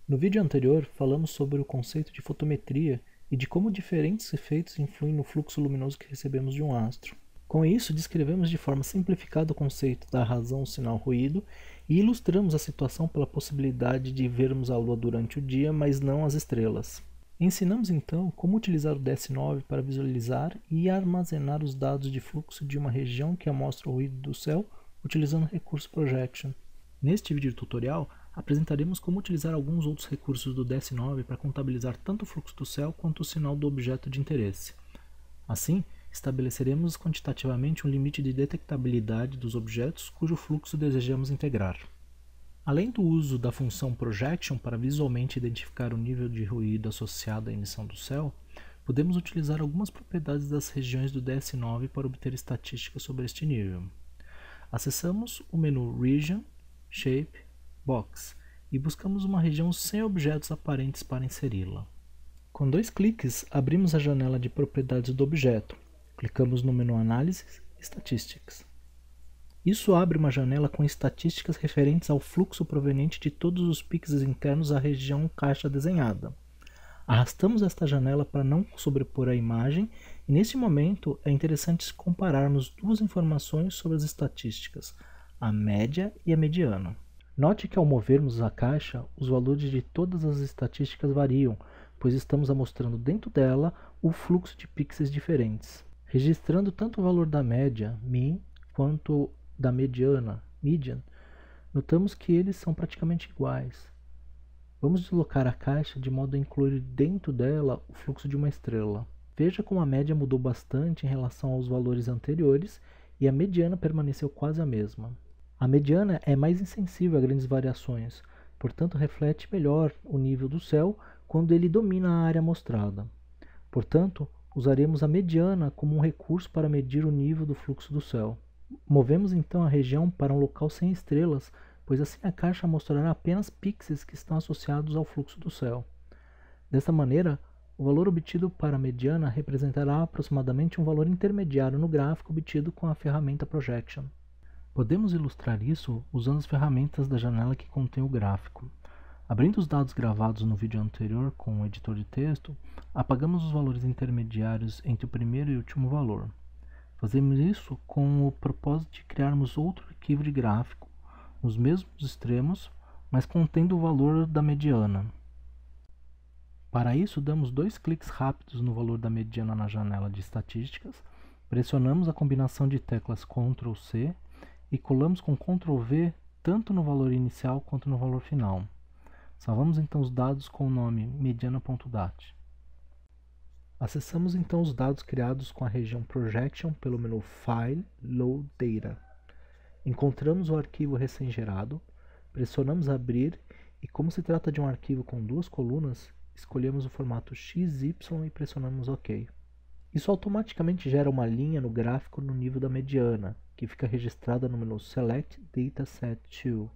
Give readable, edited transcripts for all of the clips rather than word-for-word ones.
No vídeo anterior, falamos sobre o conceito de fotometria e de como diferentes efeitos influem no fluxo luminoso que recebemos de um astro. Com isso, descrevemos de forma simplificada o conceito da razão sinal-ruído e ilustramos a situação pela possibilidade de vermos a Lua durante o dia, mas não as estrelas. Ensinamos então como utilizar o DS9 para visualizar e armazenar os dados de fluxo de uma região que amostra o ruído do céu utilizando o recurso Projection. Neste vídeo tutorial, apresentaremos como utilizar alguns outros recursos do DS9 para contabilizar tanto o fluxo do céu quanto o sinal do objeto de interesse. Assim, estabeleceremos quantitativamente um limite de detectabilidade dos objetos cujo fluxo desejamos integrar. Além do uso da função Projection para visualmente identificar o nível de ruído associado à emissão do céu, podemos utilizar algumas propriedades das regiões do DS9 para obter estatísticas sobre este nível. Acessamos o menu Region, Shape, Box e buscamos uma região sem objetos aparentes para inseri-la. Com dois cliques, abrimos a janela de propriedades do objeto. Clicamos no menu Análise e Statistics. Isso abre uma janela com estatísticas referentes ao fluxo proveniente de todos os pixels internos à região caixa desenhada. Arrastamos esta janela para não sobrepor a imagem e neste momento é interessante compararmos duas informações sobre as estatísticas, a média e a mediana. Note que ao movermos a caixa, os valores de todas as estatísticas variam, pois estamos amostrando dentro dela o fluxo de pixels diferentes. Registrando tanto o valor da média, mean, quanto da mediana, median, notamos que eles são praticamente iguais. Vamos deslocar a caixa de modo a incluir dentro dela o fluxo de uma estrela. Veja como a média mudou bastante em relação aos valores anteriores e a mediana permaneceu quase a mesma. A mediana é mais insensível a grandes variações, portanto reflete melhor o nível do céu quando ele domina a área mostrada. Portanto, usaremos a mediana como um recurso para medir o nível do fluxo do céu. Movemos então a região para um local sem estrelas, pois assim a caixa mostrará apenas pixels que estão associados ao fluxo do céu. Desta maneira, o valor obtido para a mediana representará aproximadamente um valor intermediário no gráfico obtido com a ferramenta Projection. Podemos ilustrar isso usando as ferramentas da janela que contém o gráfico. Abrindo os dados gravados no vídeo anterior com o editor de texto, apagamos os valores intermediários entre o primeiro e o último valor. Fazemos isso com o propósito de criarmos outro arquivo de gráfico, nos mesmos extremos, mas contendo o valor da mediana. Para isso, damos dois cliques rápidos no valor da mediana na janela de estatísticas, pressionamos a combinação de teclas Ctrl+C e colamos com Ctrl+V tanto no valor inicial quanto no valor final. Salvamos então os dados com o nome mediana.dat. Acessamos então os dados criados com a região Projection pelo menu File, Load Data. Encontramos o arquivo recém-gerado, pressionamos Abrir e, como se trata de um arquivo com duas colunas, escolhemos o formato XY e pressionamos OK. Isso automaticamente gera uma linha no gráfico no nível da mediana, que fica registrada no menu Select Dataset To.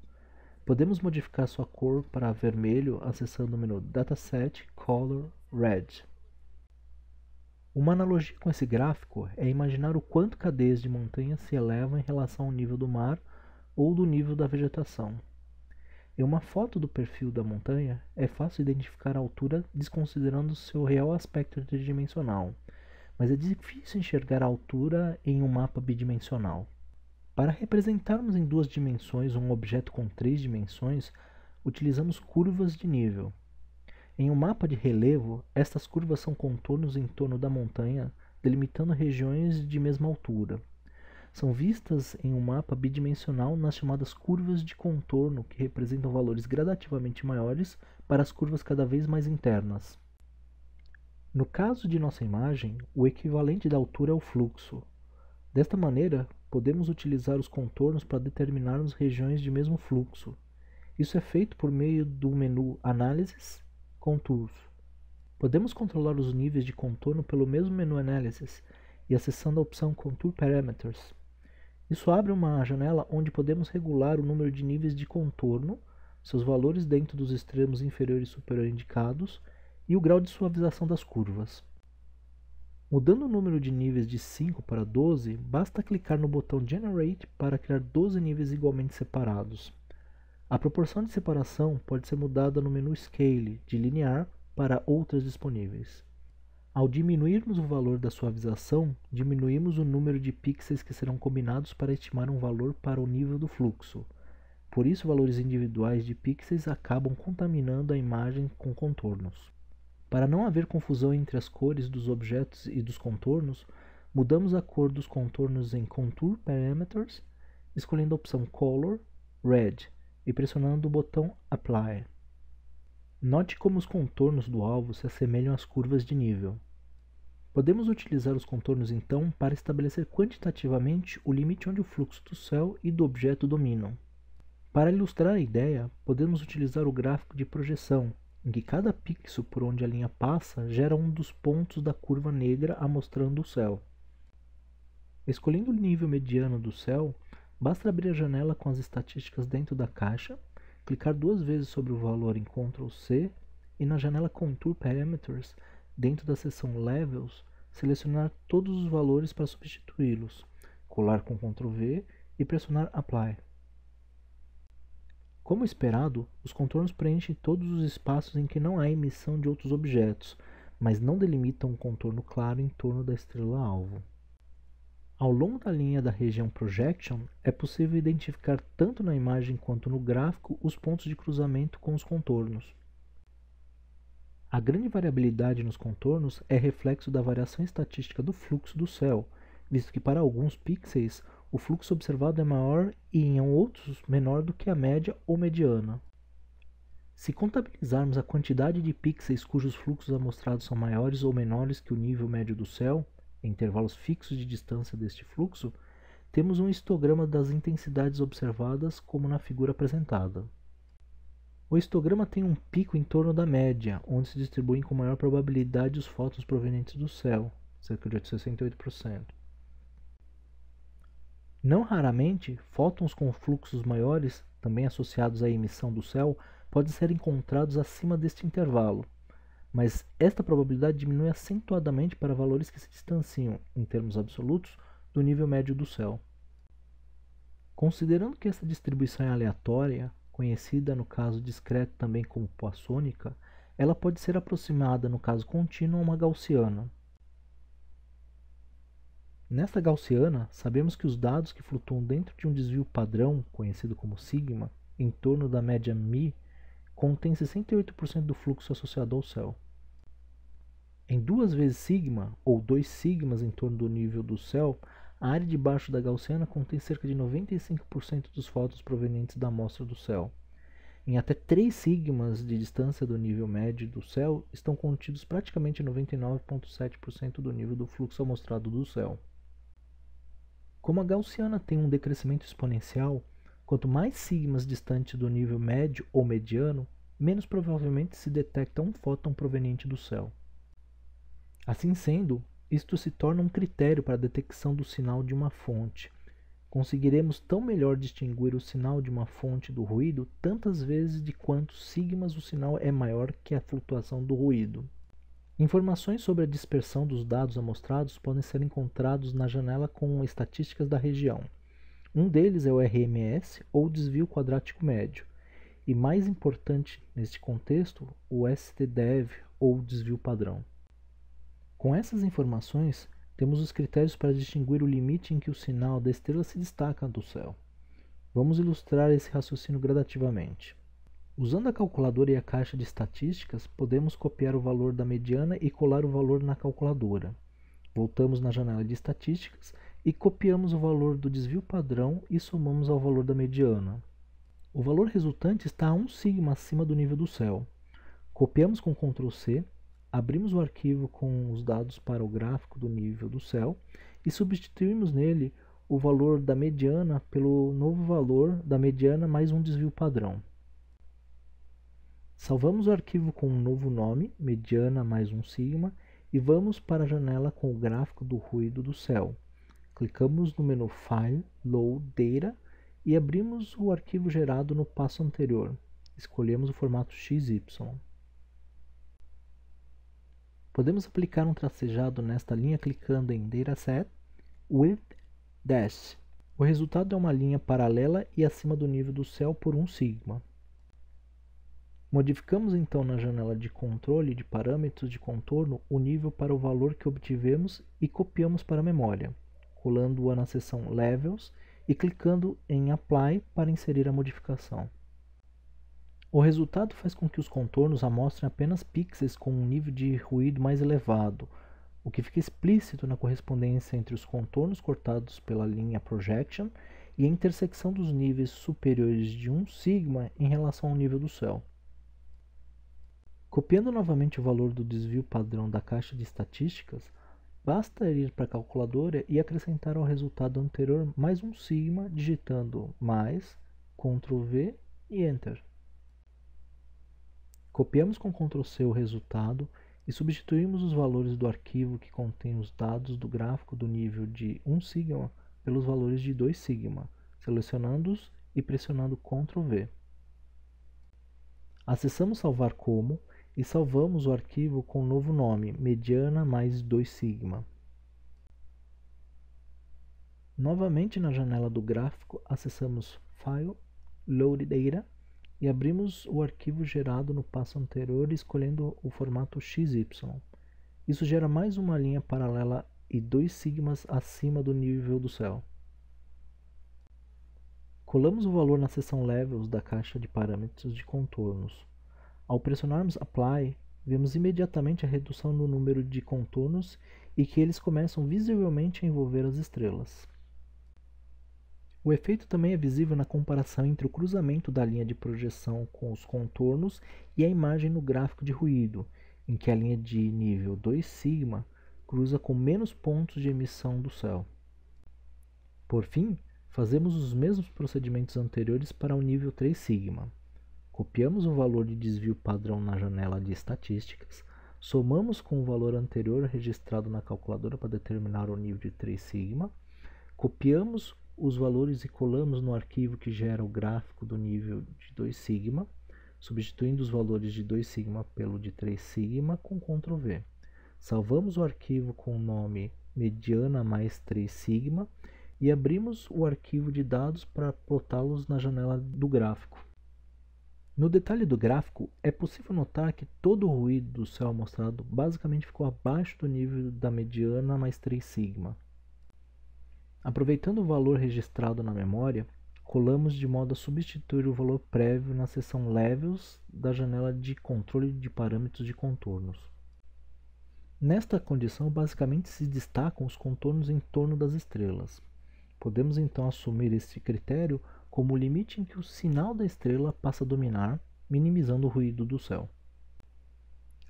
Podemos modificar sua cor para vermelho acessando o menu Dataset Color Red. Uma analogia com esse gráfico é imaginar o quanto cadeias de montanhas se elevam em relação ao nível do mar ou do nível da vegetação. Em uma foto do perfil da montanha, é fácil identificar a altura desconsiderando seu real aspecto tridimensional, mas é difícil enxergar a altura em um mapa bidimensional. Para representarmos em duas dimensões um objeto com três dimensões, utilizamos curvas de nível. Em um mapa de relevo, estas curvas são contornos em torno da montanha, delimitando regiões de mesma altura. São vistas em um mapa bidimensional nas chamadas curvas de contorno, que representam valores gradativamente maiores para as curvas cada vez mais internas. No caso de nossa imagem, o equivalente da altura é o fluxo. Desta maneira, podemos utilizar os contornos para determinarmos regiões de mesmo fluxo. Isso é feito por meio do menu Analysis, Contours. Podemos controlar os níveis de contorno pelo mesmo menu Analysis e acessando a opção Contour Parameters. Isso abre uma janela onde podemos regular o número de níveis de contorno, seus valores dentro dos extremos inferior e superior indicados e o grau de suavização das curvas. Mudando o número de níveis de 5 para 12, basta clicar no botão Generate para criar 12 níveis igualmente separados. A proporção de separação pode ser mudada no menu Scale, de linear para outras disponíveis. Ao diminuirmos o valor da suavização, diminuímos o número de pixels que serão combinados para estimar um valor para o nível do fluxo. Por isso, valores individuais de pixels acabam contaminando a imagem com contornos. Para não haver confusão entre as cores dos objetos e dos contornos, mudamos a cor dos contornos em Contour Parameters, escolhendo a opção Color, Red, e pressionando o botão Apply. Note como os contornos do alvo se assemelham às curvas de nível. Podemos utilizar os contornos então para estabelecer quantitativamente o limite onde o fluxo do céu e do objeto dominam. Para ilustrar a ideia, podemos utilizar o gráfico de projeção, em que cada pixel por onde a linha passa gera um dos pontos da curva negra amostrando o céu. Escolhendo o nível mediano do céu, basta abrir a janela com as estatísticas dentro da caixa, clicar 2 vezes sobre o valor em Ctrl+C e na janela Contour Parameters, dentro da seção Levels, selecionar todos os valores para substituí-los, colar com Ctrl+V e pressionar Apply. Como esperado, os contornos preenchem todos os espaços em que não há emissão de outros objetos, mas não delimitam um contorno claro em torno da estrela-alvo. Ao longo da linha da região Projection, é possível identificar tanto na imagem quanto no gráfico os pontos de cruzamento com os contornos. A grande variabilidade nos contornos é reflexo da variação estatística do fluxo do céu, visto que para alguns pixels o fluxo observado é maior e em outros menor do que a média ou mediana. Se contabilizarmos a quantidade de pixels cujos fluxos amostrados são maiores ou menores que o nível médio do céu, em intervalos fixos de distância deste fluxo, temos um histograma das intensidades observadas como na figura apresentada. O histograma tem um pico em torno da média, onde se distribuem com maior probabilidade os fótons provenientes do céu, cerca de 68%. Não raramente, fótons com fluxos maiores, também associados à emissão do céu, podem ser encontrados acima deste intervalo, mas esta probabilidade diminui acentuadamente para valores que se distanciam, em termos absolutos, do nível médio do céu. Considerando que esta distribuição é aleatória, conhecida no caso discreto também como poissônica, ela pode ser aproximada no caso contínuo a uma gaussiana. Nesta gaussiana, sabemos que os dados que flutuam dentro de um desvio padrão, conhecido como sigma, em torno da média μ, contém 68% do fluxo associado ao céu. Em 2 vezes sigma, ou 2 sigmas em torno do nível do céu, a área debaixo da gaussiana contém cerca de 95% dos fótons provenientes da amostra do céu. Em até 3 sigmas de distância do nível médio do céu, estão contidos praticamente 99,7% do nível do fluxo amostrado do céu. Como a gaussiana tem um decrescimento exponencial, quanto mais sigmas distante do nível médio ou mediano, menos provavelmente se detecta um fóton proveniente do céu. Assim sendo, isto se torna um critério para a detecção do sinal de uma fonte. Conseguiremos tão melhor distinguir o sinal de uma fonte do ruído tantas vezes de quantos sigmas o sinal é maior que a flutuação do ruído. Informações sobre a dispersão dos dados amostrados podem ser encontrados na janela com estatísticas da região. Um deles é o RMS, ou desvio quadrático médio, e mais importante neste contexto, o STDEV, ou desvio padrão. Com essas informações, temos os critérios para distinguir o limite em que o sinal da estrela se destaca do céu. Vamos ilustrar esse raciocínio gradativamente. Usando a calculadora e a caixa de estatísticas, podemos copiar o valor da mediana e colar o valor na calculadora. Voltamos na janela de estatísticas e copiamos o valor do desvio padrão e somamos ao valor da mediana. O valor resultante está a 1 sigma acima do nível do céu. Copiamos com Ctrl+C, abrimos o arquivo com os dados para o gráfico do nível do céu e substituímos nele o valor da mediana pelo novo valor da mediana mais um desvio padrão. Salvamos o arquivo com um novo nome, mediana mais 1 sigma, e vamos para a janela com o gráfico do ruído do céu. Clicamos no menu File, Load Data e abrimos o arquivo gerado no passo anterior. Escolhemos o formato XY. Podemos aplicar um tracejado nesta linha clicando em Dataset, With Dash. O resultado é uma linha paralela e acima do nível do céu por 1 sigma. Modificamos então na janela de controle de parâmetros de contorno o nível para o valor que obtivemos e copiamos para a memória, colando-a na seção Levels e clicando em Apply para inserir a modificação. O resultado faz com que os contornos amostrem apenas pixels com um nível de ruído mais elevado, o que fica explícito na correspondência entre os contornos cortados pela linha Projection e a intersecção dos níveis superiores de 1 sigma em relação ao nível do céu. Copiando novamente o valor do desvio padrão da caixa de estatísticas, basta ir para a calculadora e acrescentar ao resultado anterior mais 1 sigma digitando mais, Ctrl V e Enter. Copiamos com Ctrl C o resultado e substituímos os valores do arquivo que contém os dados do gráfico do nível de 1 sigma pelos valores de 2 sigma, selecionando-os e pressionando Ctrl V. Acessamos Salvar como e salvamos o arquivo com o novo nome, mediana mais 2 sigma. Novamente na janela do gráfico, acessamos File, Load Data e abrimos o arquivo gerado no passo anterior escolhendo o formato XY. Isso gera mais uma linha paralela e 2 sigmas acima do nível do céu. Colamos o valor na seção Levels da caixa de parâmetros de contornos. Ao pressionarmos Apply, vemos imediatamente a redução no número de contornos e que eles começam visivelmente a envolver as estrelas. O efeito também é visível na comparação entre o cruzamento da linha de projeção com os contornos e a imagem no gráfico de ruído, em que a linha de nível 2 sigma cruza com menos pontos de emissão do céu. Por fim, fazemos os mesmos procedimentos anteriores para o nível 3 sigma. Copiamos o valor de desvio padrão na janela de estatísticas, somamos com o valor anterior registrado na calculadora para determinar o nível de 3 sigma, copiamos os valores e colamos no arquivo que gera o gráfico do nível de 2 sigma, substituindo os valores de 2 sigma pelo de 3 sigma com Ctrl V. Salvamos o arquivo com o nome mediana mais 3 sigma e abrimos o arquivo de dados para plotá-los na janela do gráfico. No detalhe do gráfico, é possível notar que todo o ruído do céu mostrado basicamente ficou abaixo do nível da mediana mais 3 sigma. Aproveitando o valor registrado na memória, colamos de modo a substituir o valor prévio na seção Levels da janela de controle de parâmetros de contornos. Nesta condição, basicamente se destacam os contornos em torno das estrelas. Podemos então assumir este critério como o limite em que o sinal da estrela passa a dominar, minimizando o ruído do céu.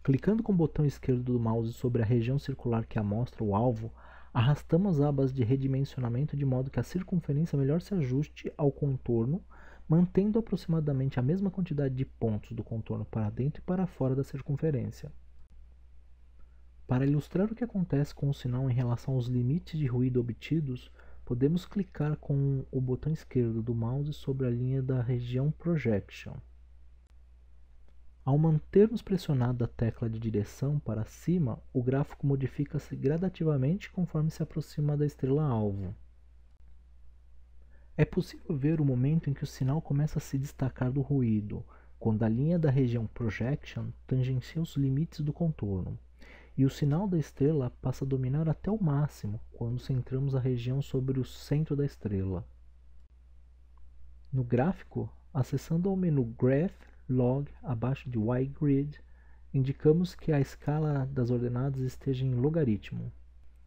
Clicando com o botão esquerdo do mouse sobre a região circular que amostra o alvo, arrastamos as abas de redimensionamento de modo que a circunferência melhor se ajuste ao contorno, mantendo aproximadamente a mesma quantidade de pontos do contorno para dentro e para fora da circunferência. Para ilustrar o que acontece com o sinal em relação aos limites de ruído obtidos, podemos clicar com o botão esquerdo do mouse sobre a linha da região Projection. Ao mantermos pressionada a tecla de direção para cima, o gráfico modifica-se gradativamente conforme se aproxima da estrela-alvo. É possível ver o momento em que o sinal começa a se destacar do ruído, quando a linha da região Projection tangencia os limites do contorno, e o sinal da estrela passa a dominar até o máximo quando centramos a região sobre o centro da estrela. No gráfico, acessando ao menu Graph Log abaixo de Y-Grid, indicamos que a escala das ordenadas esteja em logaritmo.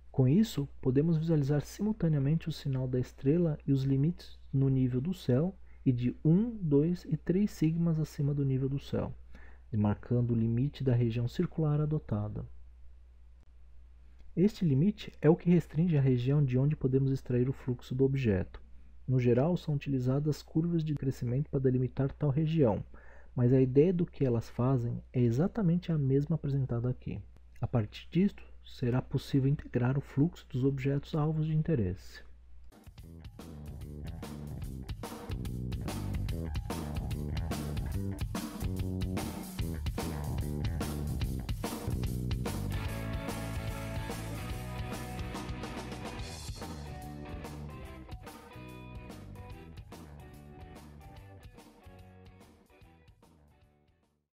Com isso, podemos visualizar simultaneamente o sinal da estrela e os limites no nível do céu e de 1, 2 e 3 sigmas acima do nível do céu, demarcando o limite da região circular adotada. Este limite é o que restringe a região de onde podemos extrair o fluxo do objeto. No geral, são utilizadas curvas de crescimento para delimitar tal região, mas a ideia do que elas fazem é exatamente a mesma apresentada aqui. A partir disto, será possível integrar o fluxo dos objetos alvos de interesse.